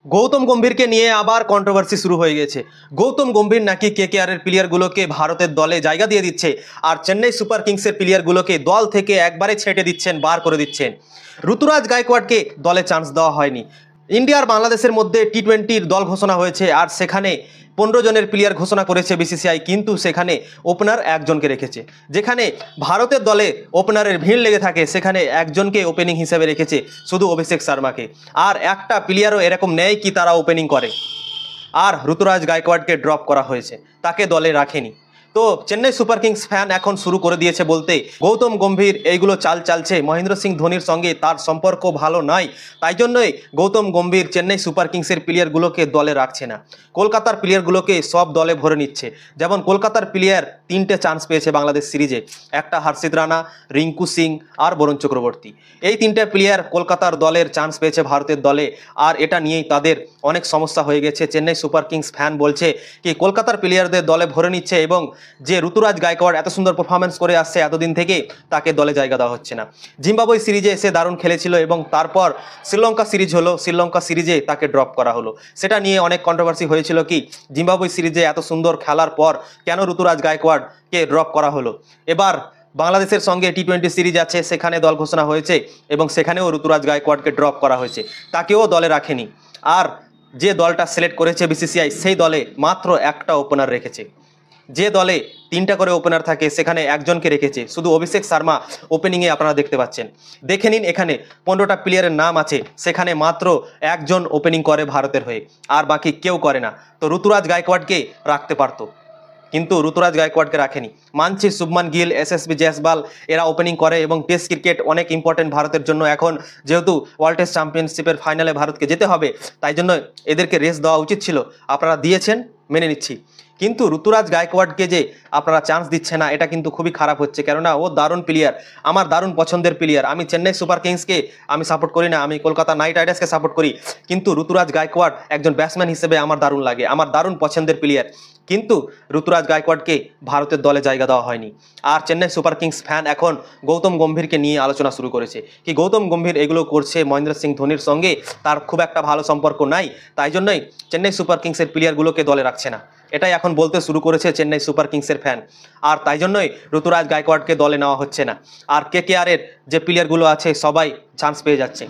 গৌতম গম্ভীরকে নিয়ে আবার কন্ট্রোভার্সি শুরু হয়ে গেছে। গৌতম গম্ভীর নাকি কেকেআরের প্লেয়ারগুলোকে ভারতের দলে জায়গা দিয়ে দিচ্ছে, আর চেন্নাই সুপার কিংসের প্লেয়ারগুলোকে দল থেকে একবারে ছেটে দিচ্ছেন, বার করে দিচ্ছেন। ঋতুরাজ গায়কোয়াড়কে দলে চান্স দেওয়া হয়নি। ইন্ডিয়া আর বাংলাদেশের মধ্যে টি-20 দল ঘোষণা হয়েছে, আর সেখানে 15 জনের প্লেয়ার ঘোষণা করেছে বিসিসিআই, কিন্তু সেখানে ওপেনার একজনকে রেখেছে। যেখানে ভারতের দলে ওপেনারের ভিড় লেগে থাকে, সেখানে একজনকে ওপেনিং হিসেবে রেখেছে, শুধু অভিষেক শর্মাকে। আর একটা প্লেয়ারও এরকম নেই কি তারা ওপেনিং করে। আর ঋতুরাজ গায়কোয়াড়কে ড্রপ করা হয়েছে, তাকে দলে রাখেনি। তো চেন্নাই সুপার কিংস ফ্যান এখন শুরু করে দিয়েছে বলতে, গৌতম গম্ভীর এইগুলো চালছে, মহেন্দ্র সিং ধোনির সঙ্গে তার সম্পর্ক ভালো নাই, তাই জন্যই গৌতম গম্ভীর চেন্নাই সুপার কিংসের প্লেয়ারগুলোকে দলে রাখছে না। কলকাতার প্লেয়ারগুলোকে সব দলে ভরে নিচ্ছে। যেমন কলকাতার প্লেয়ার 3টে চান্স পেয়েছে বাংলাদেশ সিরিজে, একটা হর্ষিত রানা, রিঙ্কু সিং আর বরুণ চক্রবর্তী। এই 3টে প্লেয়ার কলকাতার দলের চান্স পেয়েছে ভারতের দলে, আর এটা নিয়েই তাদের অনেক সমস্যা হয়ে গেছে। চেন্নাই সুপার কিংস ফ্যান বলছে কি কলকাতার প্লেয়ারদের দলে ভরে নিচ্ছে, এবং যে ঋতুরাজ গায়কোয়াড় এত সুন্দর পারফরমেন্স করে আসছে এতদিন থেকে, তাকে দলে জায়গা দেওয়া হচ্ছে না। জিম্বাবুয়ে সিরিজে এসে দারুণ খেলেছিল, এবং তারপর শ্রীলঙ্কা সিরিজ হলো, শ্রীলঙ্কা সিরিজে তাকে ড্রপ করা হলো। সেটা নিয়ে অনেক কন্ট্রোভার্সি হয়েছিল কি জিম্বাবুয়ে সিরিজে এত সুন্দর খেলার পর কেন ঋতুরাজ গায়কোয়াড়কে ড্রপ করা হলো। এবার বাংলাদেশের সঙ্গে টি-20 সিরিজ আছে, সেখানে দল ঘোষণা হয়েছে, এবং সেখানেও ঋতুরাজ গায়কোয়াড়কে ড্রপ করা হয়েছে, তাকেও দলে রাখেনি। আর যে দলটা সিলেক্ট করেছে বিসিসিআই, সেই দলে মাত্র একটা ওপেনার রেখেছে। যে দলে 3টা করে ওপেনার থাকে, সেখানে একজনকে রেখেছে, শুধু অভিষেক শর্মা ওপেনিংয়ে আপনারা দেখতে পাচ্ছেন। দেখে নিন, এখানে 15টা প্লেয়ারের নাম আছে, সেখানে মাত্র একজন ওপেনিং করে ভারতের হয়ে, আর বাকি কেউ করে না। তো ঋতুরাজ গায়কোয়াড়কে রাখতে পারতো, কিন্তু ঋতুরাজ গায়কোয়াড়কে রাখেনি। মানছি শুভমান গিল, এসএসবি জয়সওয়াল এরা ওপেনিং করে, এবং টেস্ট ক্রিকেট অনেক ইম্পর্টেন্ট ভারতের জন্য। এখন যেহেতু ওয়ার্ল্ড টেস্ট চ্যাম্পিয়নশিপের ফাইনালে ভারতকে যেতে হবে, তাই জন্য এদেরকে রেস্ট দেওয়া উচিত ছিল। আপনারা দিয়েছেন, মেনে নিচ্ছি, কিন্তু ঋতুরাজ গায়কোয়াড়কে যে আপনারা চান্স দিচ্ছে না, এটা কিন্তু খুবই খারাপ হচ্ছে। কেননা ও দারুণ প্লেয়ার, আমার দারুণ পছন্দের প্লেয়ার। আমি চেন্নাই সুপার কিংসকে আমি সাপোর্ট করি না, আমি কলকাতা নাইট রাইডার্সকে সাপোর্ট করি, কিন্তু ঋতুরাজ গায়কোয়াড় একজন ব্যাটসম্যান হিসেবে আমার দারুণ লাগে, আমার দারুণ পছন্দের প্লেয়ার। কিন্তু ঋতুরাজ গায়কোয়াড়কে ভারতের দলে জায়গা দেওয়া হয়নি। আর চেন্নাই সুপার কিংস ফ্যান এখন গৌতম গম্ভীরকে নিয়ে আলোচনা শুরু করেছে কি গৌতম গম্ভীর এগুলো করছে মহেন্দ্র সিং ধোনির সঙ্গে তার খুব একটা ভালো সম্পর্ক নাই, তাই জন্যই চেন্নাই সুপার কিংসের প্লেয়ারগুলোকে দলে রাখছে না। এটাই এখন বলতে শুরু করেছে চেন্নাই সুপার কিংসের ফ্যান, আর তাই জন্যই ঋতুরাজ গায়কোয়াড়কে দলে নেওয়া হচ্ছে না। আর কেকেআরের যে প্লেয়ারগুলো আছে সবাই চান্স পেয়ে যাচ্ছে।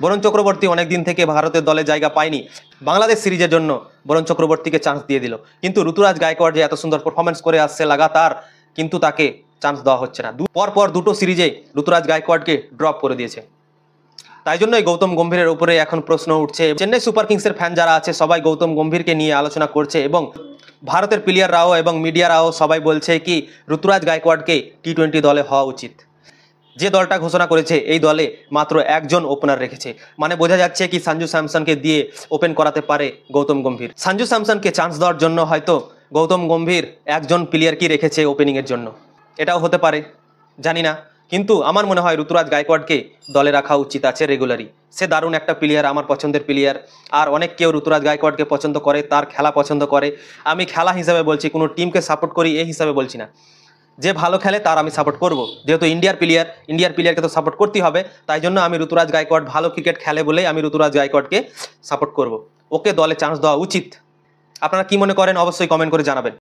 বরুণ চক্রবর্তী অনেকদিন থেকে ভারতের দলে জায়গা পায়নি, বাংলাদেশ সিরিজের জন্য বরুণ চক্রবর্তীকে চান্স দিয়ে দিল, কিন্তু ঋতুরাজ গায়কোয়াড় যে এত সুন্দর পারফরমেন্স করে আসছে লাগাতার, কিন্তু তাকে চান্স দেওয়া হচ্ছে না। পরপর 2টো সিরিজে ঋতুরাজ গায়কোয়াড়কে ড্রপ করে দিয়েছে। তাই জন্যই গৌতম গম্ভীরের উপরে এখন প্রশ্ন উঠছে। চেন্নাই সুপার কিংসের ফ্যান যারা আছে সবাই গৌতম গম্ভীরকে নিয়ে আলোচনা করছে, এবং ভারতের প্লেয়াররাও এবং মিডিয়ারাও সবাই বলছে কি ঋতুরাজ গায়কোয়াড়কে টি-20 দলে হওয়া উচিত। যে দলটা ঘোষণা করেছে এই দলে মাত্র একজন ওপেনার রেখেছে, মানে বোঝা যাচ্ছে কি সঞ্জু স্যামসনকে দিয়ে ওপেন করাতে পারে গৌতম গম্ভীর। সঞ্জু স্যামসনকে চান্স দেওয়ার জন্য হয়তো গৌতম গম্ভীর একজন প্লেয়ার কি রেখেছে ওপেনিংয়ের জন্য, এটাও হতে পারে, জানি না। কিন্তু আমার মনে হয় ঋতুরাজ গায়কোয়াড়কে দলে রাখা উচিত আছে রেগুলারই। সে দারুণ একটা প্লেয়ার, আমার পছন্দের প্লেয়ার। আর অনেক কেউ ঋতুরাজ গায়কোয়াড়কে পছন্দ করে, তার খেলা পছন্দ করে। আমি খেলা হিসাবে বলছি, কোনো টিমকে সাপোর্ট করি এই হিসাবে বলছি না। যে ভালো খেলে তার আমি সাপোর্ট করব, যেহেতু ইন্ডিয়ার প্লেয়ারকে তো সাপোর্ট করতেই হবে। তাই জন্য আমি ঋতুরাজ গায়কোয়াড় ভালো ক্রিকেট খেলে বলেই আমি ঋতুরাজ গায়কোয়াড়কে সাপোর্ট করব। ওকে দলে চান্স দেওয়া উচিত। আপনারা কি মনে করেন অবশ্যই কমেন্ট করে জানাবেন।